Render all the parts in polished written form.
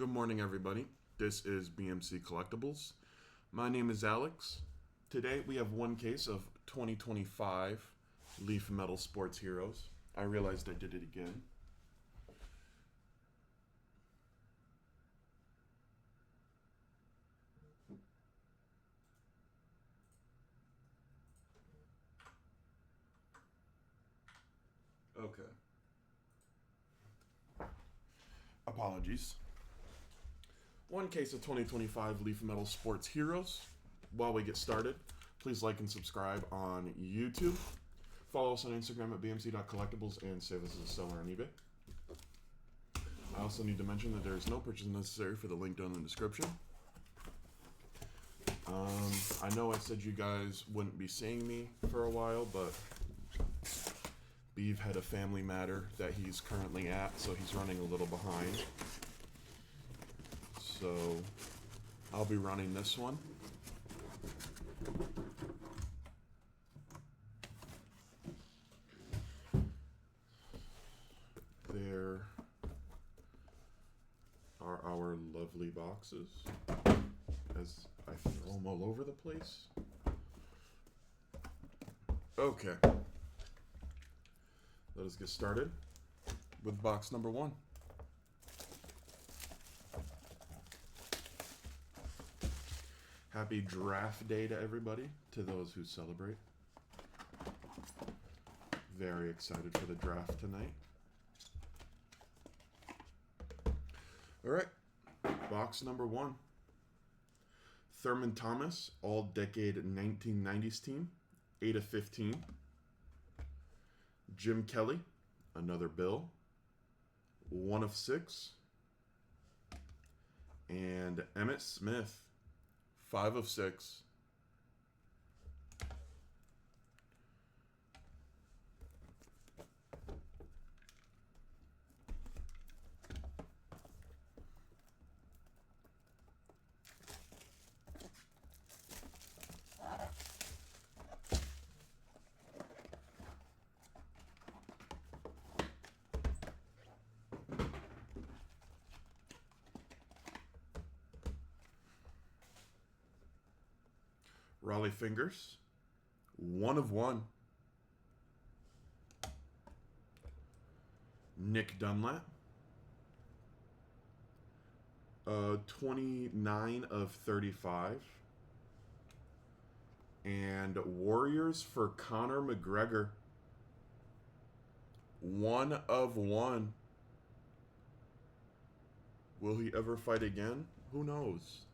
Good morning, everybody. This is BMC Collectibles. My name is Alex. Today we have one case of 2025 Leaf Metal Sports Heroes. I realized I did it again. Okay. Apologies. One case of 2025 Leaf Metal Sports Heroes. While we get started, please like and subscribe on YouTube. Follow us on Instagram at bmc.collectibles and save us as a seller on eBay. I also need to mention that there is no purchase necessary for the link down in the description. I know I said you guys wouldn't be seeing me for a while, but Beeve had a family matter that he's currently at, so he's running a little behind. So I'll be running this one. There are our lovely boxes as I throw them all over the place. Okay. Let us get started with box number one. Happy draft day to everybody, to those who celebrate. Very excited for the draft tonight. All right, box number one. Thurman Thomas, All-Decade 1990s team, 8/15. Jim Kelly, another Bill, 1/6. And Emmett Smith, 5/6. Raleigh Fingers, 1/1. Nick Dunlap, 29/35. And Warriors for Conor McGregor, 1/1. Will he ever fight again? Who knows?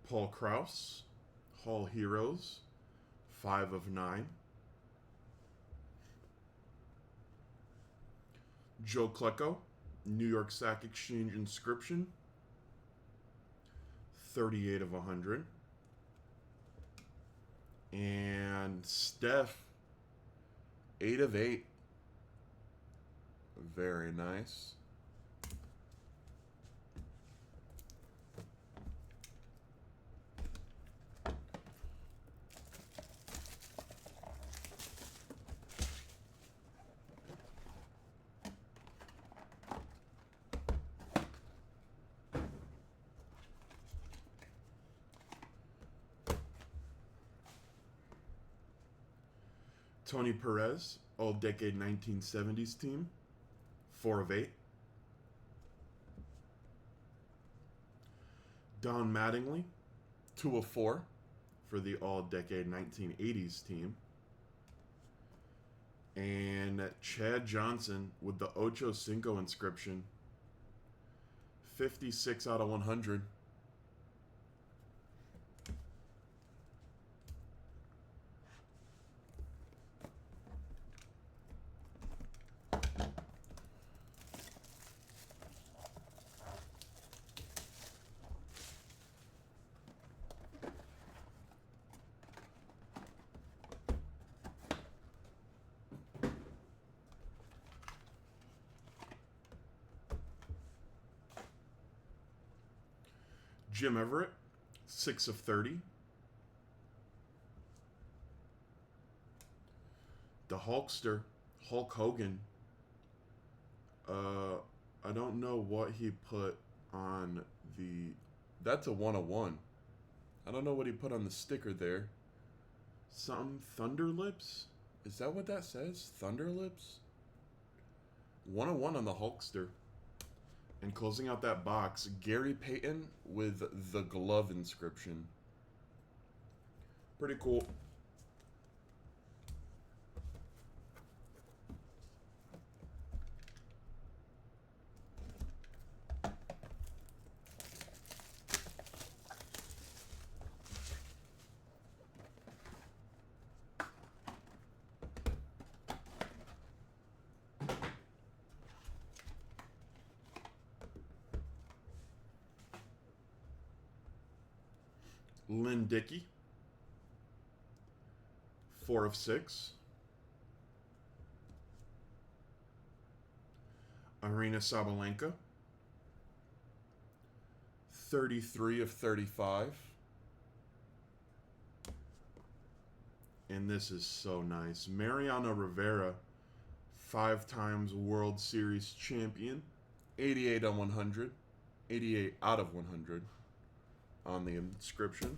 Paul Krause, Hall Heroes, 5/9. Joe Klecko, New York Stock Exchange Inscription, 38/100. And Steph, 8/8. Very nice. Tony Perez, All-Decade 1970s team, 4/8. Don Mattingly, 2/4 for the All-Decade 1980s team. And Chad Johnson with the Ocho Cinco inscription, 56/100. Jim Everett, 6 of 30. The Hulkster, Hulk Hogan. I don't know what he put on the... That's a 101. I don't know what he put on the sticker there. Something Thunder Lips? Is that what that says? Thunder Lips? 101 on the Hulkster. And closing out that box, Gary Payton with the glove inscription. Pretty cool. Lynn Dickey, 4 of 6. Arena Sabalenka, 33 of 35. And this is so nice. Mariano Rivera, 5 times World Series champion, 88 on 100, 88 out of 100 on the inscription.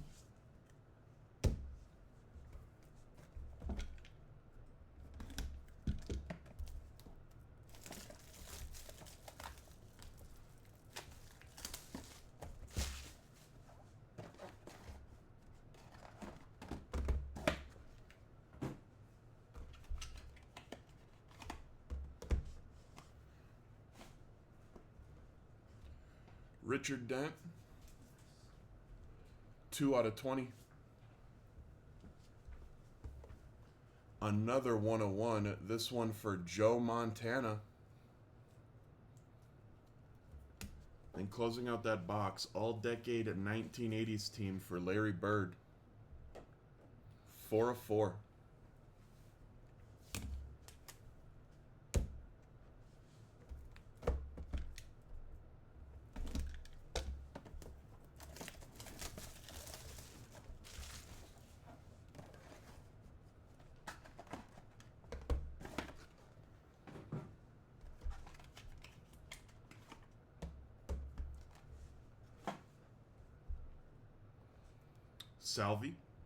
Richard Dent, 2 out of 20. Another 101. This one for Joe Montana. And closing out that box, all-decade 1980s team for Larry Bird. 4 of 4.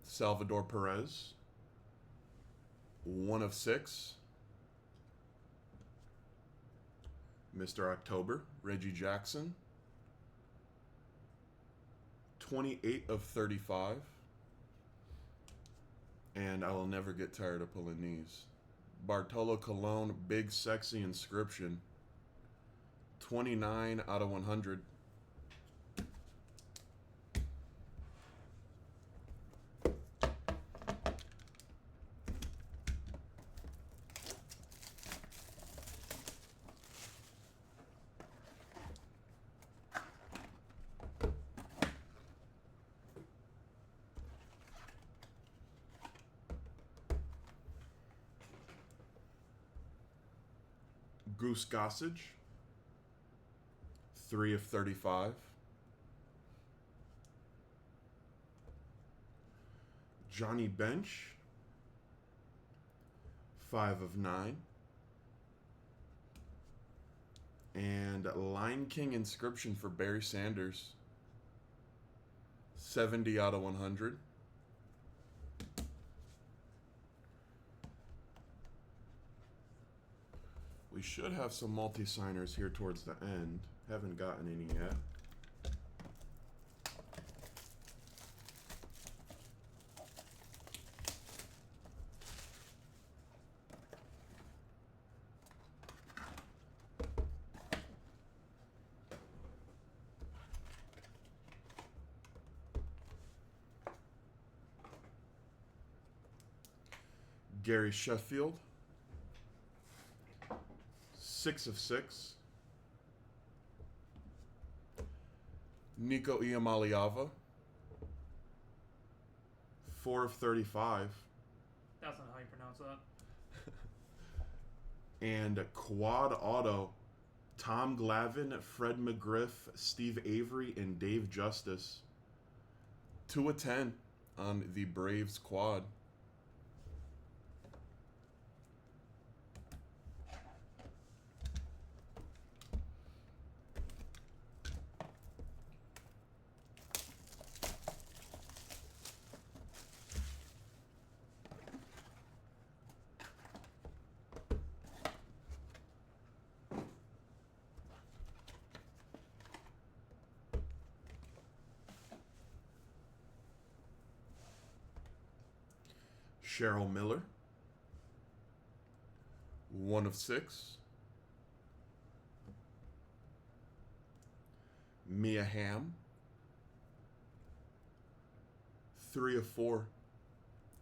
Salvador Perez, 1 of 6. Mr. October, Reggie Jackson, 28 of 35. And I will never get tired of pulling these. Bartolo Colon, big sexy inscription, 29 out of 100. Goose Gossage, 3 of 35. Johnny Bench, 5 of 9. And Line King inscription for Barry Sanders, 70 out of 100. We should have some multi-signers here towards the end. Haven't gotten any yet. Gary Sheffield, 6 of 6. Nico Iamaleava, 4 of 35. That's not how you pronounce that. And quad auto Tom Glavine, Fred McGriff, Steve Avery, and Dave Justice. 2 of 10 on the Braves quad. Cheryl Miller, 1 of 6. Mia Hamm, 3 of 4.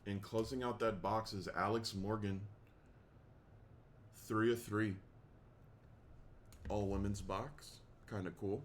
And closing out that box is Alex Morgan, 3 of 3. All women's box. Kind of cool.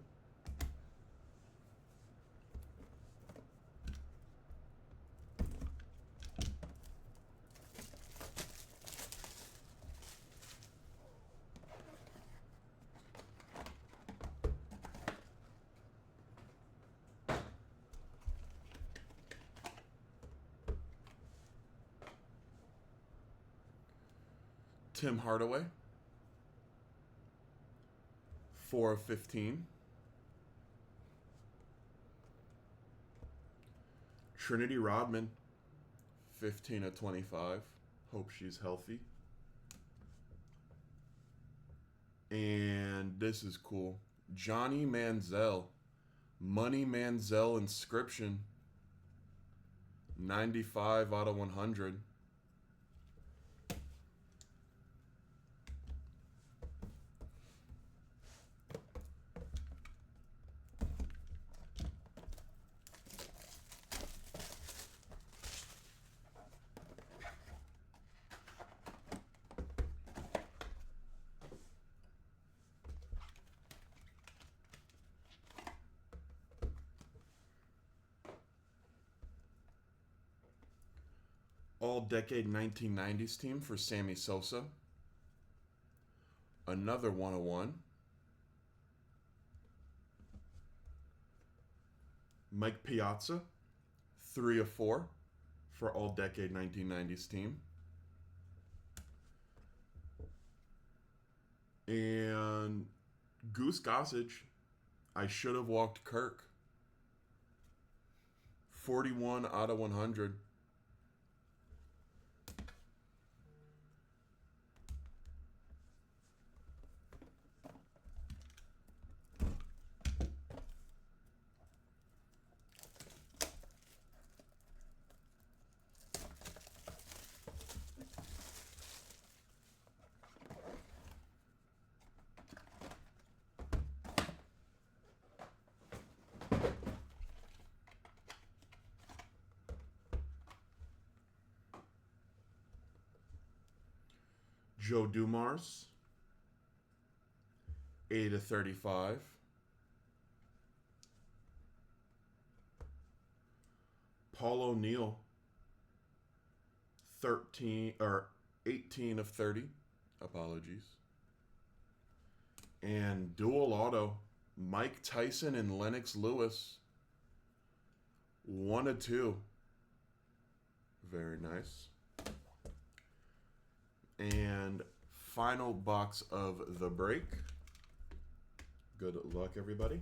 Tim Hardaway, 4 of 15. Trinity Rodman, 15 of 25. Hope she's healthy. And this is cool. Johnny Manziel, Money Manziel inscription, 95 out of 100. All-decade 1990s team for Sammy Sosa. Another 101. Mike Piazza, 3 of 4 for all-decade 1990s team. And Goose Gossage, I should have walked Kirk. 41 out of 100. Joe Dumars, 8 of 35. Paul O'Neill, 18 of 30. Apologies. And dual auto, Mike Tyson and Lennox Lewis, 1 of 2. Very nice. And final box of the break. Good luck, everybody.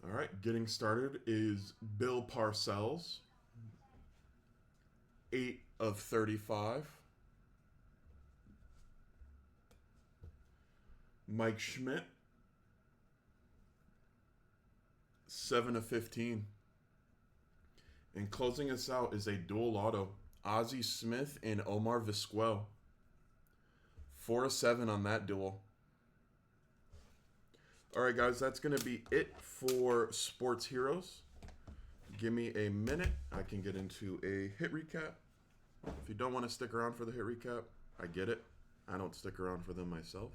All right, getting started is Bill Parcells, 8 of 35. Mike Schmidt, 7 of 15. And closing us out is a dual auto, Ozzie Smith and Omar Vizquel, 4 of 7 on that duel. All right, guys, that's going to be it for Sports Heroes. Give me a minute. I can get into a hit recap. If you don't want to stick around for the hit recap, I get it. I don't stick around for them myself.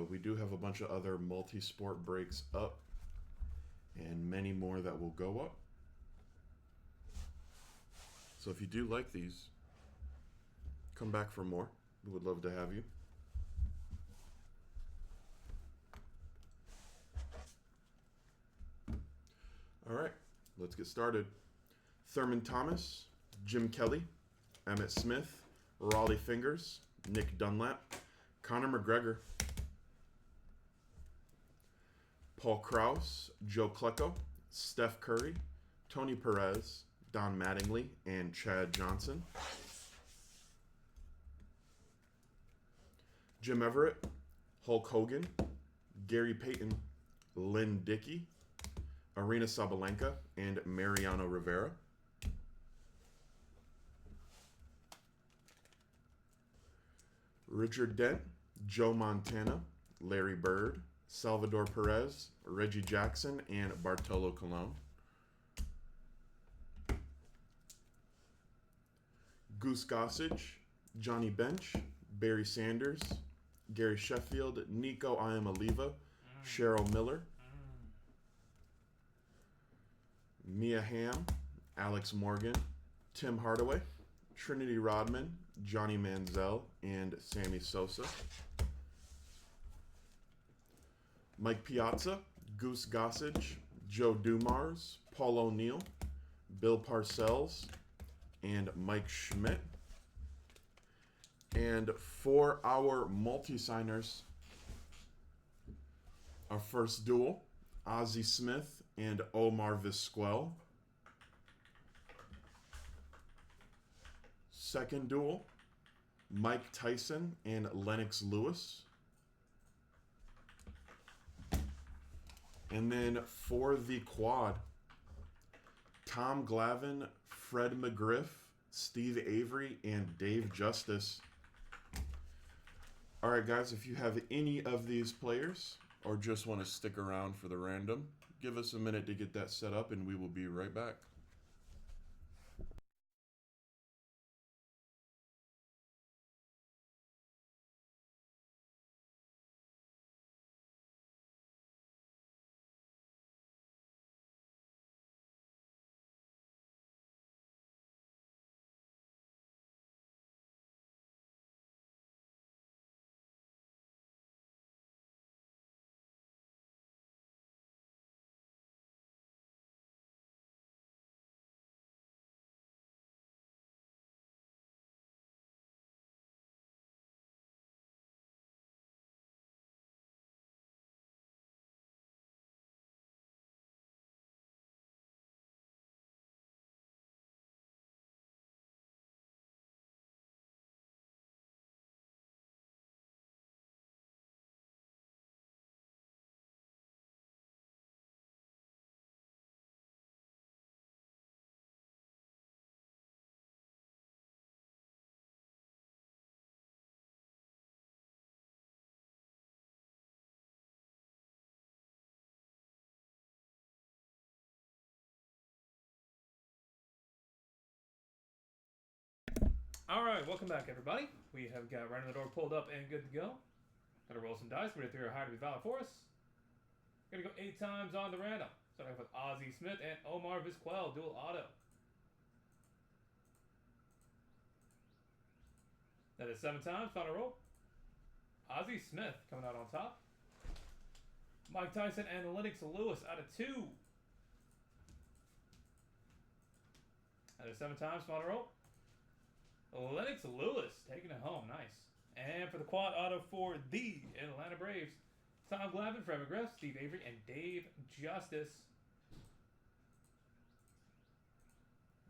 We do have a bunch of other multi-sport breaks up and many more that will go up. So if you do like these, come back for more. We would love to have you. All right, let's get started. Thurman Thomas, Jim Kelly, Emmett Smith, Raleigh Fingers, Nick Dunlap, Conor McGregor, Paul Krause, Joe Klecko, Steph Curry, Tony Perez, Don Mattingly, and Chad Johnson. Jim Everett, Hulk Hogan, Gary Payton, Lynn Dickey, Arena Sabalenka, and Mariano Rivera. Richard Dent, Joe Montana, Larry Bird, Salvador Perez, Reggie Jackson, and Bartolo Colon. Goose Gossage, Johnny Bench, Barry Sanders, Gary Sheffield, Nico Iamaliva, Cheryl Miller, Mia Hamm, Alex Morgan, Tim Hardaway, Trinity Rodman, Johnny Manziel, and Sammy Sosa. Mike Piazza, Goose Gossage, Joe Dumars, Paul O'Neill, Bill Parcells, and Mike Schmidt. And for our multi-signers, our first duel, Ozzie Smith and Omar Vizquel. Second duel, Mike Tyson and Lennox Lewis. And then for the quad, Tom Glavine, Fred McGriff, Steve Avery, and Dave Justice. All right, guys, if you have any of these players or just want to stick around for the random, give us a minute to get that set up and we will be right back. Alright, welcome back, everybody. We have got Right on the Door pulled up and good to go. Gotta roll some dice. We're gonna 3 or higher to be valid for us. Gonna go 8 times on the random. Starting off with Ozzie Smith and Omar Vizquel, dual auto. That is 7 times, final roll. Ozzie Smith coming out on top. Mike Tyson and Lennox Lewis out of 2. That is 7 times, final roll. Lennox Lewis taking it home, nice. And for the quad auto for the Atlanta Braves, Tom Glavine, Fred McGriff, Steve Avery, and Dave Justice.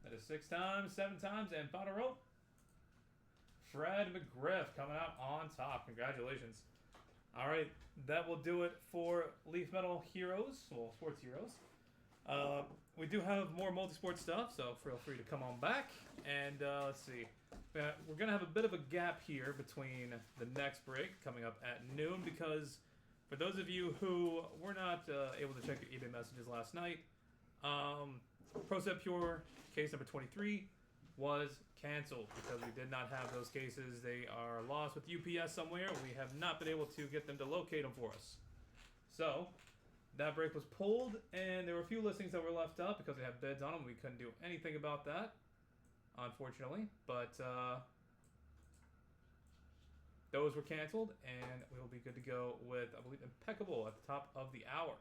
That is 6 times, 7 times, and final roll. Fred McGriff coming out on top. Congratulations. All right, that will do it for Leaf Metal Heroes, well, Sports Heroes. We do have more multi-sport stuff, so feel free to come on back. And let's see. We're going to have a bit of a gap here between the next break coming up at noon because for those of you who were not able to check your eBay messages last night, Pro Set Pure case number 23 was canceled because we did not have those cases. They are lost with UPS somewhere. We have not been able to get them to locate them for us. So that break was pulled, and there were a few listings that were left up because they have bids on them. We couldn't do anything about that, unfortunately. But those were canceled, and we'll be good to go with, I believe, Impeccable at the top of the hour.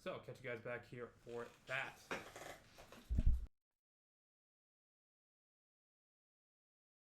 So catch you guys back here for that.